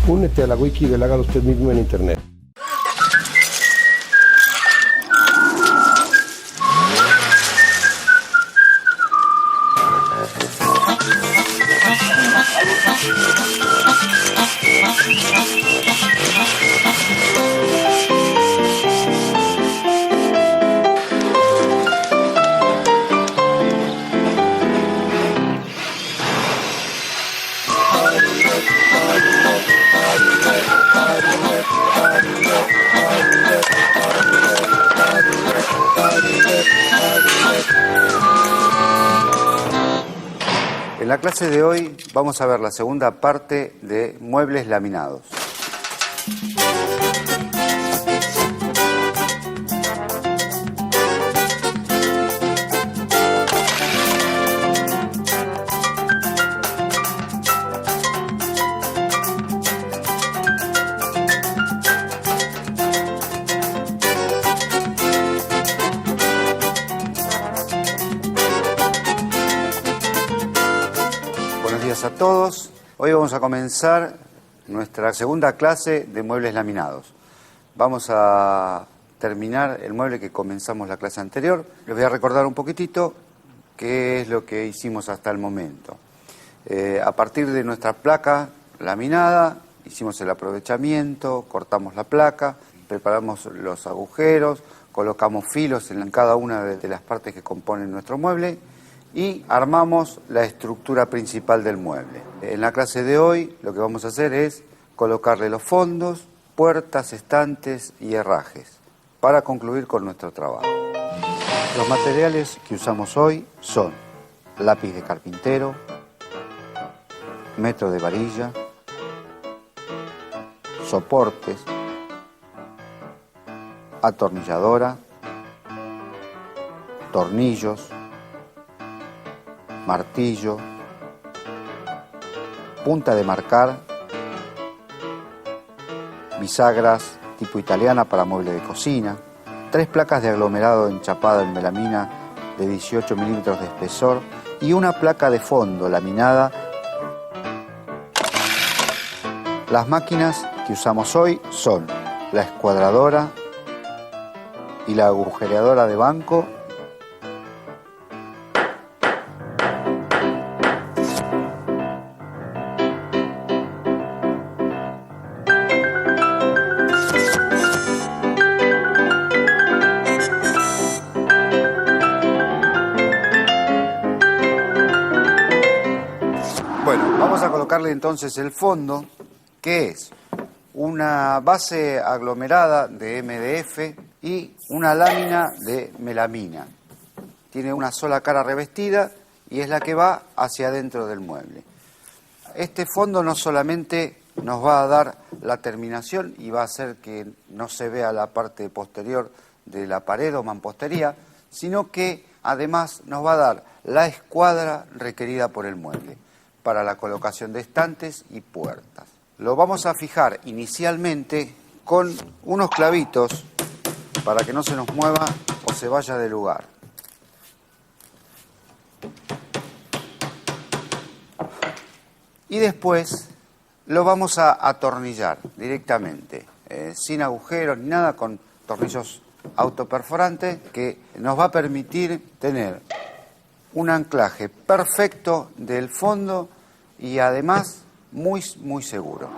Únete a la wiki del Hágalo Usted Mismo en Internet. En la clase de hoy vamos a ver la segunda parte de muebles laminados. Buenos días a todos. Hoy vamos a comenzar nuestra segunda clase de muebles laminados. Vamos a terminar el mueble que comenzamos la clase anterior. Les voy a recordar un poquitito qué es lo que hicimos hasta el momento. A partir de nuestra placa laminada, hicimos el aprovechamiento, cortamos la placa, preparamos los agujeros, colocamos filos en cada una de las partes que componen nuestro mueble y armamos la estructura principal del mueble. En la clase de hoy lo que vamos a hacer es colocarle los fondos, puertas, estantes y herrajes para concluir con nuestro trabajo. Los materiales que usamos hoy son lápiz de carpintero, metro de varilla, soportes, atornilladora, tornillos, martillo, punta de marcar, bisagras tipo italiana para mueble de cocina, 3 placas de aglomerado enchapado en melamina de 18 milímetros de espesor y una placa de fondo laminada. Las máquinas que usamos hoy son la escuadradora y la agujereadora de banco. Bueno, vamos a colocarle entonces el fondo, que es una base aglomerada de MDF y una lámina de melamina. Tiene una sola cara revestida y es la que va hacia adentro del mueble. Este fondo no solamente nos va a dar la terminación y va a hacer que no se vea la parte posterior de la pared o mampostería, sino que además nos va a dar la escuadra requerida por el mueble para la colocación de estantes y puertas. Lo vamos a fijar inicialmente con unos clavitos para que no se nos mueva o se vaya del lugar. Y después lo vamos a atornillar directamente, sin agujeros ni nada, con tornillos autoperforantes que nos va a permitir tener un anclaje perfecto del fondo y además muy seguro.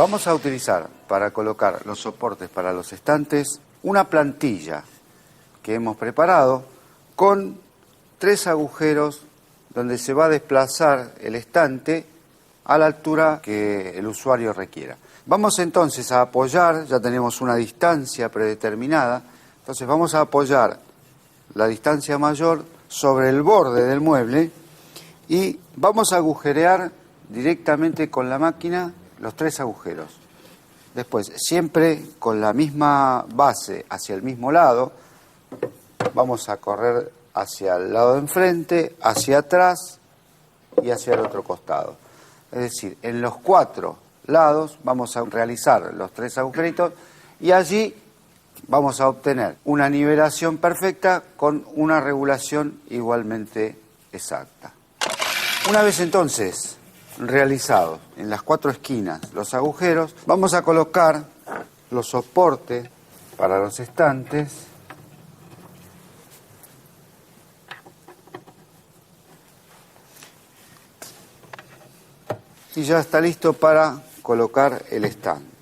Vamos a utilizar para colocar los soportes para los estantes una plantilla que hemos preparado con 3 agujeros donde se va a desplazar el estante a la altura que el usuario requiera. Vamos entonces a apoyar, ya tenemos una distancia predeterminada, entonces vamos a apoyar la distancia mayor sobre el borde del mueble y vamos a agujerear directamente con la máquina los 3 agujeros. Después, siempre con la misma base hacia el mismo lado, vamos a correr hacia el lado de enfrente, hacia atrás y hacia el otro costado. Es decir, en los 4 lados vamos a realizar los 3 agujeritos y allí vamos a obtener una nivelación perfecta con una regulación igualmente exacta. Una vez entonces realizados en las 4 esquinas los agujeros, vamos a colocar los soportes para los estantes y ya está listo para colocar el estante.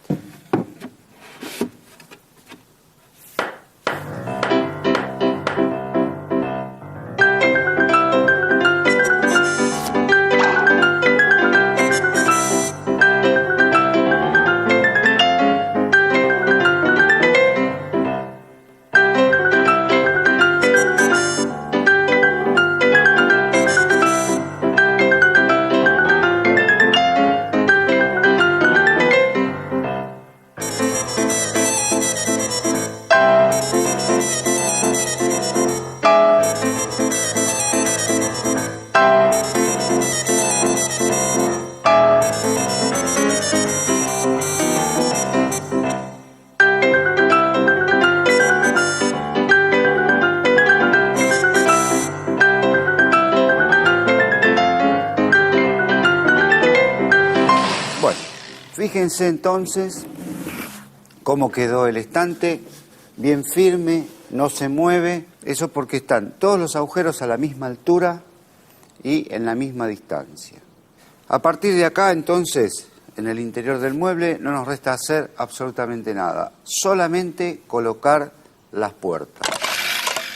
Fíjense entonces cómo quedó el estante, bien firme, no se mueve, eso porque están todos los agujeros a la misma altura y en la misma distancia. A partir de acá entonces, en el interior del mueble no nos resta hacer absolutamente nada, solamente colocar las puertas.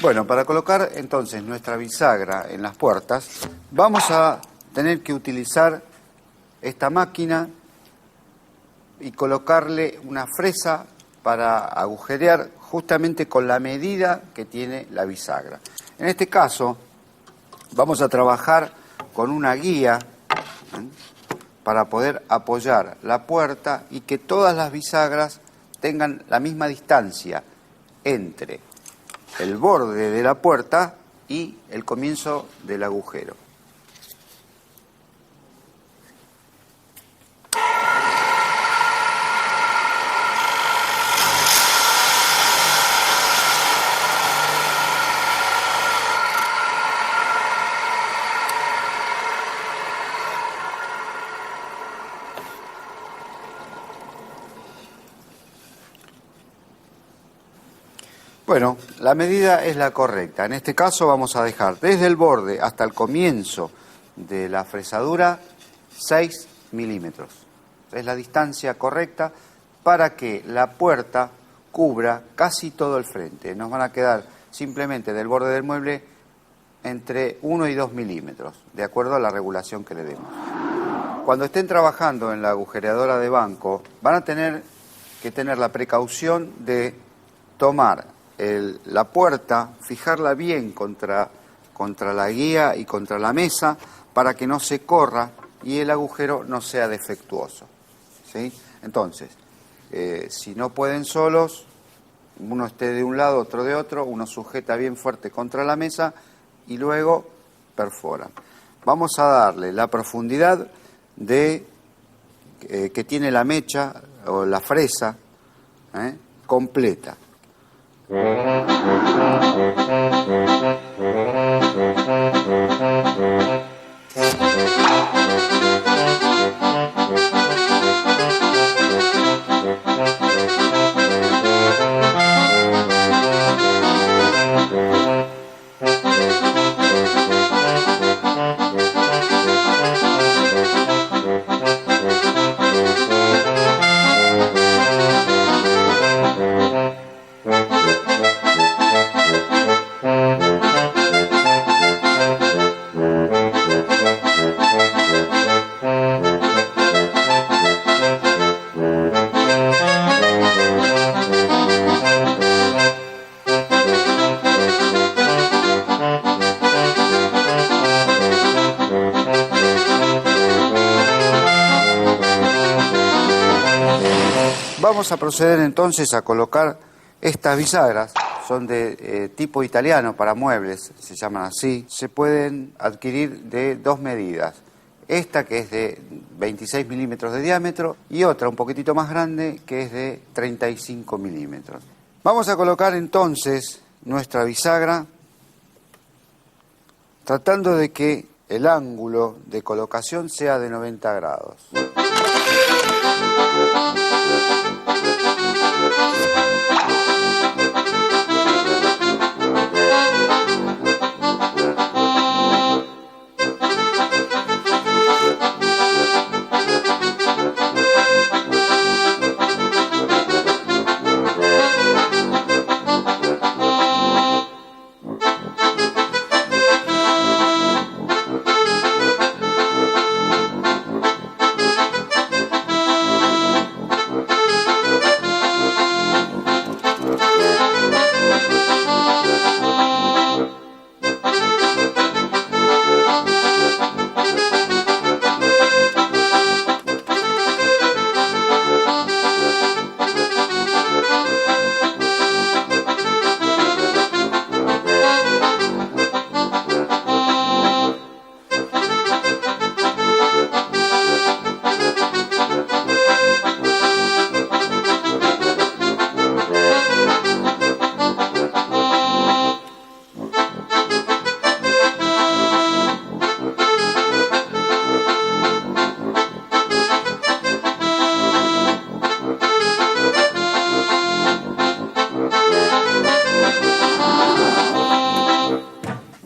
Bueno, para colocar entonces nuestra bisagra en las puertas, vamos a tener que utilizar esta máquina y colocarle una fresa para agujerear justamente con la medida que tiene la bisagra. En este caso vamos a trabajar con una guía para poder apoyar la puerta y que todas las bisagras tengan la misma distancia entre el borde de la puerta y el comienzo del agujero. Bueno, la medida es la correcta. En este caso vamos a dejar desde el borde hasta el comienzo de la fresadura 6 milímetros. Es la distancia correcta para que la puerta cubra casi todo el frente. Nos van a quedar simplemente del borde del mueble entre 1 y 2 milímetros, de acuerdo a la regulación que le demos. Cuando estén trabajando en la agujereadora de banco, van a tener que tener la precaución de tomar la puerta, fijarla bien contra la guía y contra la mesa para que no se corra y el agujero no sea defectuoso, ¿sí? Entonces, si no pueden solos, uno esté de un lado, otro de otro, uno sujeta bien fuerte contra la mesa y luego perforan. Vamos a darle la profundidad que tiene la mecha o la fresa completa. Vamos a proceder entonces a colocar estas bisagras. Son de tipo italiano para muebles, se llaman así. Se pueden adquirir de dos medidas. Esta que es de 26 milímetros de diámetro y otra un poquitito más grande que es de 35 milímetros. Vamos a colocar entonces nuestra bisagra tratando de que el ángulo de colocación sea de 90 grados.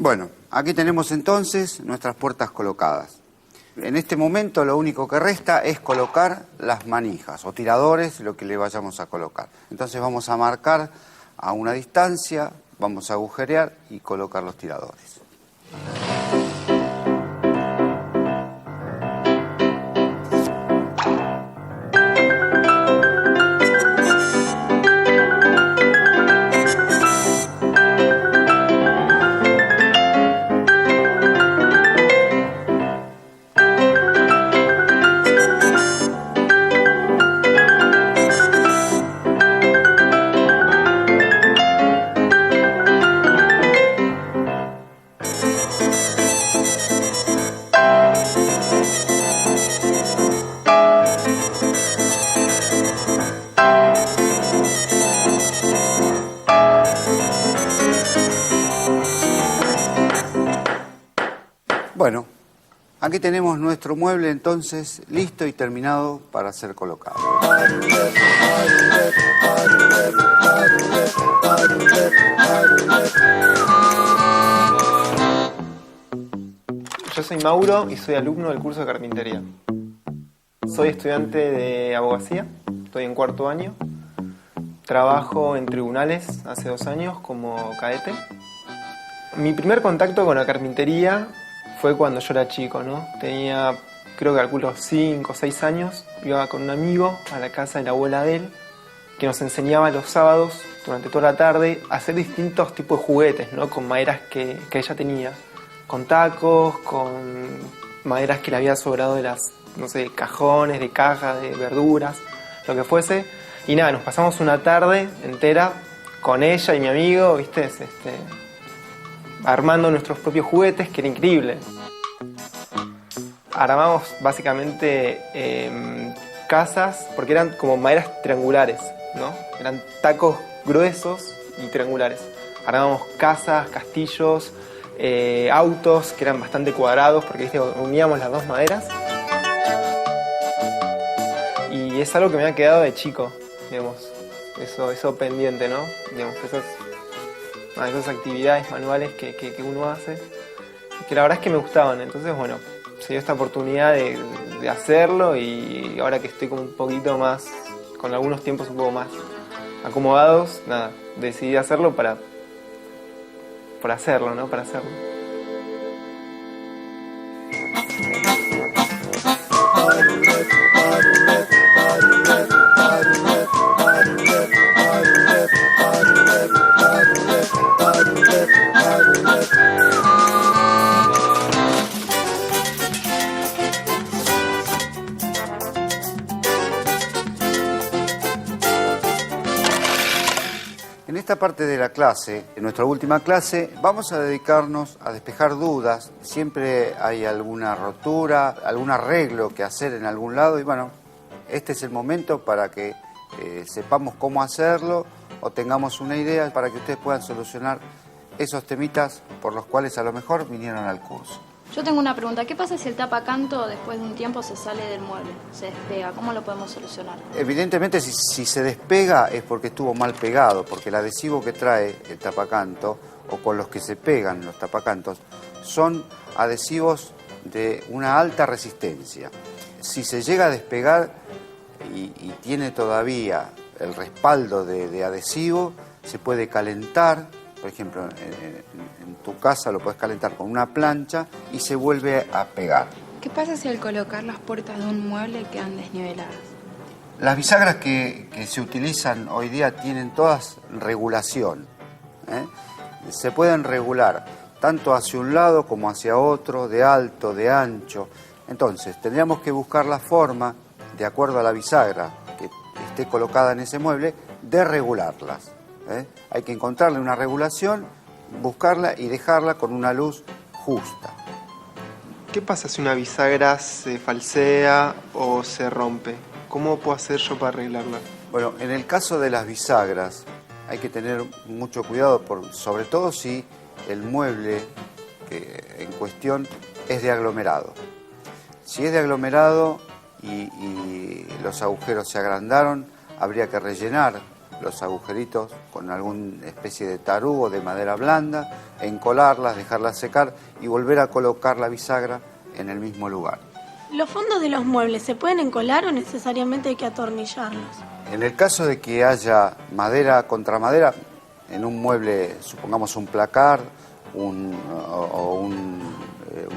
Bueno, aquí tenemos entonces nuestras puertas colocadas. En este momento lo único que resta es colocar las manijas o tiradores, lo que le vayamos a colocar. Entonces vamos a marcar a una distancia, vamos a agujerear y colocar los tiradores. Bueno, aquí tenemos nuestro mueble entonces listo y terminado para ser colocado. Yo soy Mauro y soy alumno del curso de carpintería. Soy estudiante de abogacía, estoy en cuarto año. Trabajo en tribunales hace 2 años como cadete. Mi primer contacto con la carpintería fue cuando yo era chico, ¿no? Tenía, creo que calculo 5 o 6 años. Iba con un amigo a la casa de la abuela de él, que nos enseñaba los sábados, durante toda la tarde, a hacer distintos tipos de juguetes, ¿no? Con maderas que ella tenía. Con tacos, con maderas que le había sobrado de las, no sé, cajones, de cajas, de verduras, lo que fuese. Y nada, nos pasamos una tarde entera con ella y mi amigo, ¿viste? Armando nuestros propios juguetes, que era increíble. Armamos básicamente casas, porque eran como maderas triangulares, ¿no? Eran tacos gruesos y triangulares. Armábamos casas, castillos, autos que eran bastante cuadrados, porque ¿viste? Uníamos las dos maderas. Y es algo que me ha quedado de chico, digamos, eso pendiente, ¿no? Digamos, esas actividades manuales que uno hace, que la verdad es que me gustaban. Entonces, bueno, se dio esta oportunidad de hacerlo, y ahora que estoy como un poquito más, con algunos tiempos un poco más acomodados, nada, decidí hacerlo por hacerlo, ¿no? Para hacerlo. esta parte de la clase, en nuestra última clase, vamos a dedicarnos a despejar dudas. Siempre hay alguna rotura, algún arreglo que hacer en algún lado y bueno, este es el momento para que sepamos cómo hacerlo o tengamos una idea para que ustedes puedan solucionar esos temitas por los cuales a lo mejor vinieron al curso. Yo tengo una pregunta, ¿qué pasa si el tapacanto después de un tiempo se sale del mueble, se despega? ¿Cómo lo podemos solucionar? Evidentemente si se despega es porque estuvo mal pegado, porque el adhesivo que trae el tapacanto o con los que se pegan los tapacantos son adhesivos de una alta resistencia. Si se llega a despegar y tiene todavía el respaldo de adhesivo, se puede calentar. Por ejemplo, en tu casa lo puedes calentar con una plancha y se vuelve a pegar. ¿Qué pasa si al colocar las puertas de un mueble quedan desniveladas? Las bisagras que se utilizan hoy día tienen todas regulación. Se pueden regular tanto hacia un lado como hacia otro, de alto, de ancho. Entonces, tendríamos que buscar la forma, de acuerdo a la bisagra que esté colocada en ese mueble, de regularlas. Hay que encontrarle una regulación, buscarla y dejarla con una luz justa. ¿Qué pasa si una bisagra se falsea o se rompe? ¿Cómo puedo hacer yo para arreglarla? Bueno, en el caso de las bisagras hay que tener mucho cuidado, sobre todo si el mueble en cuestión es de aglomerado. Si es de aglomerado y los agujeros se agrandaron, habría que rellenar los agujeritos con alguna especie de tarugo de madera blanda, encolarlas, dejarlas secar y volver a colocar la bisagra en el mismo lugar. ¿Los fondos de los muebles se pueden encolar o necesariamente hay que atornillarlos? En el caso de que haya madera contra madera, en un mueble, supongamos un placard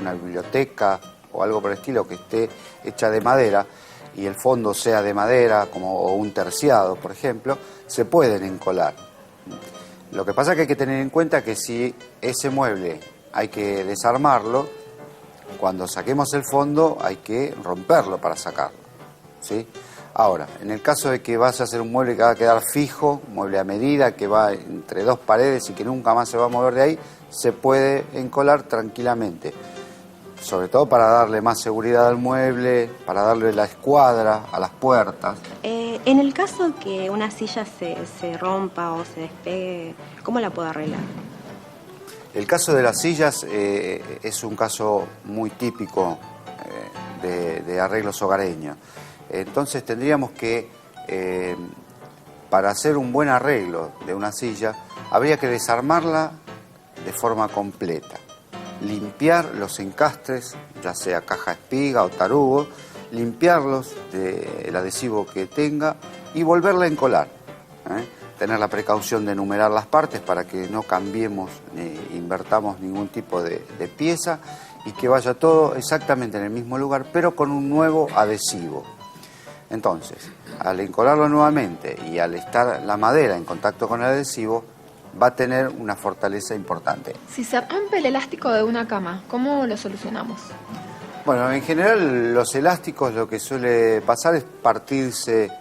una biblioteca o algo por el estilo que esté hecha de madera, y el fondo sea de madera, o un terciado, por ejemplo, se pueden encolar. Lo que pasa es que hay que tener en cuenta que si ese mueble hay que desarmarlo, cuando saquemos el fondo hay que romperlo para sacarlo, ¿sí? Ahora, en el caso de que vaya a ser un mueble que va a quedar fijo, un mueble a medida, que va entre dos paredes y que nunca más se va a mover de ahí, se puede encolar tranquilamente. Sobre todo para darle más seguridad al mueble, para darle la escuadra a las puertas. En el caso que una silla se rompa o se despegue, ¿cómo la puedo arreglar? El caso de las sillas es un caso muy típico de arreglos hogareños. Entonces tendríamos que, para hacer un buen arreglo de una silla, habría que desarmarla de forma completa. Limpiar los encastres, ya sea caja espiga o tarugo, limpiarlos del adhesivo que tenga y volverla a encolar. Tener la precaución de numerar las partes para que no cambiemos ni invertamos ningún tipo de pieza y que vaya todo exactamente en el mismo lugar, pero con un nuevo adhesivo. Entonces, al encolarlo nuevamente y al estar la madera en contacto con el adhesivo, va a tener una fortaleza importante. Si se rompe el elástico de una cama, ¿cómo lo solucionamos? Bueno, en general los elásticos lo que suele pasar es partirse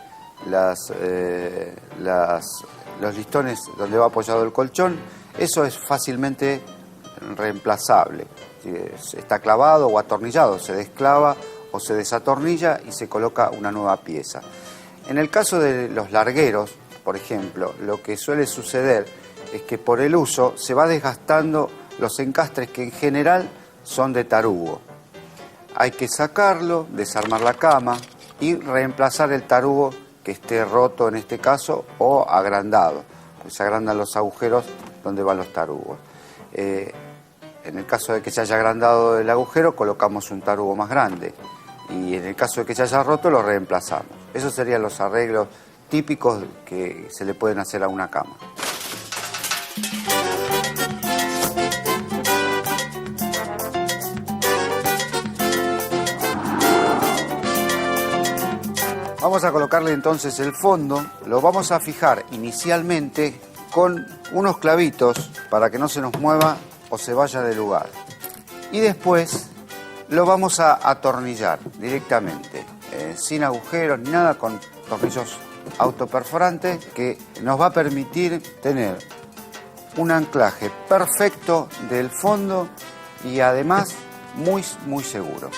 los listones donde va apoyado el colchón. Eso es fácilmente reemplazable. Si está clavado o atornillado, se desclava o se desatornilla y se coloca una nueva pieza. En el caso de los largueros, por ejemplo, lo que suele suceder es que por el uso se va desgastando los encastres que en general son de tarugo. Hay que sacarlo, desarmar la cama y reemplazar el tarugo que esté roto en este caso o agrandado, pues se agrandan los agujeros donde van los tarugos. En el caso de que se haya agrandado el agujero, colocamos un tarugo más grande y en el caso de que se haya roto, lo reemplazamos. Esos serían los arreglos típicos que se le pueden hacer a una cama. Vamos a colocarle entonces el fondo, lo vamos a fijar inicialmente con unos clavitos para que no se nos mueva o se vaya del lugar. Y después lo vamos a atornillar directamente, sin agujeros ni nada, con tornillos autoperforante que nos va a permitir tener un anclaje perfecto del fondo y además muy seguro.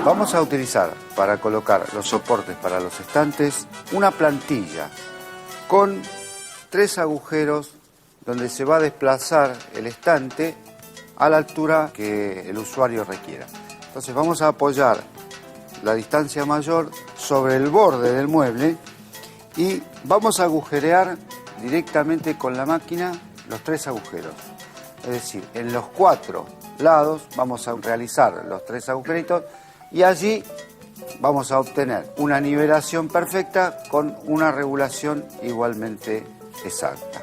Vamos a utilizar para colocar los soportes para los estantes una plantilla con 3 agujeros donde se va a desplazar el estante a la altura que el usuario requiera. Entonces vamos a apoyar la distancia mayor sobre el borde del mueble y vamos a agujerear directamente con la máquina los 3 agujeros. Es decir, en los 4 lados vamos a realizar los 3 agujeritos y allí vamos a obtener una nivelación perfecta con una regulación igualmente exacta.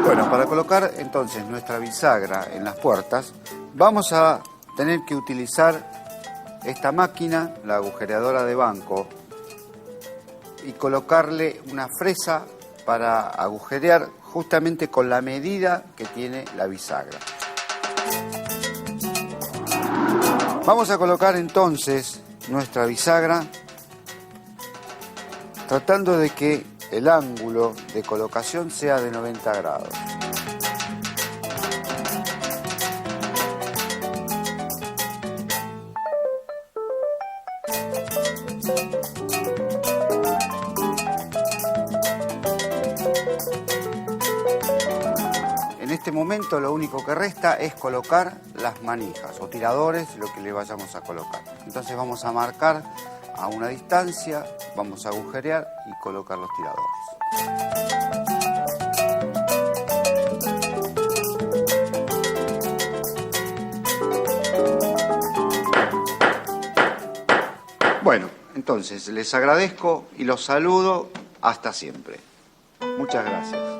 Bueno, para colocar entonces nuestra bisagra en las puertas, vamos a tener que utilizar esta máquina, la agujereadora de banco, y colocarle una fresa para agujerear justamente con la medida que tiene la bisagra. Vamos a colocar entonces nuestra bisagra tratando de que el ángulo de colocación sea de 90 grados. En este momento lo único que resta es colocar las manijas o tiradores, lo que le vayamos a colocar. Entonces vamos a marcar a una distancia, vamos a agujerear y colocar los tiradores. Bueno, entonces les agradezco y los saludo hasta siempre. Muchas gracias.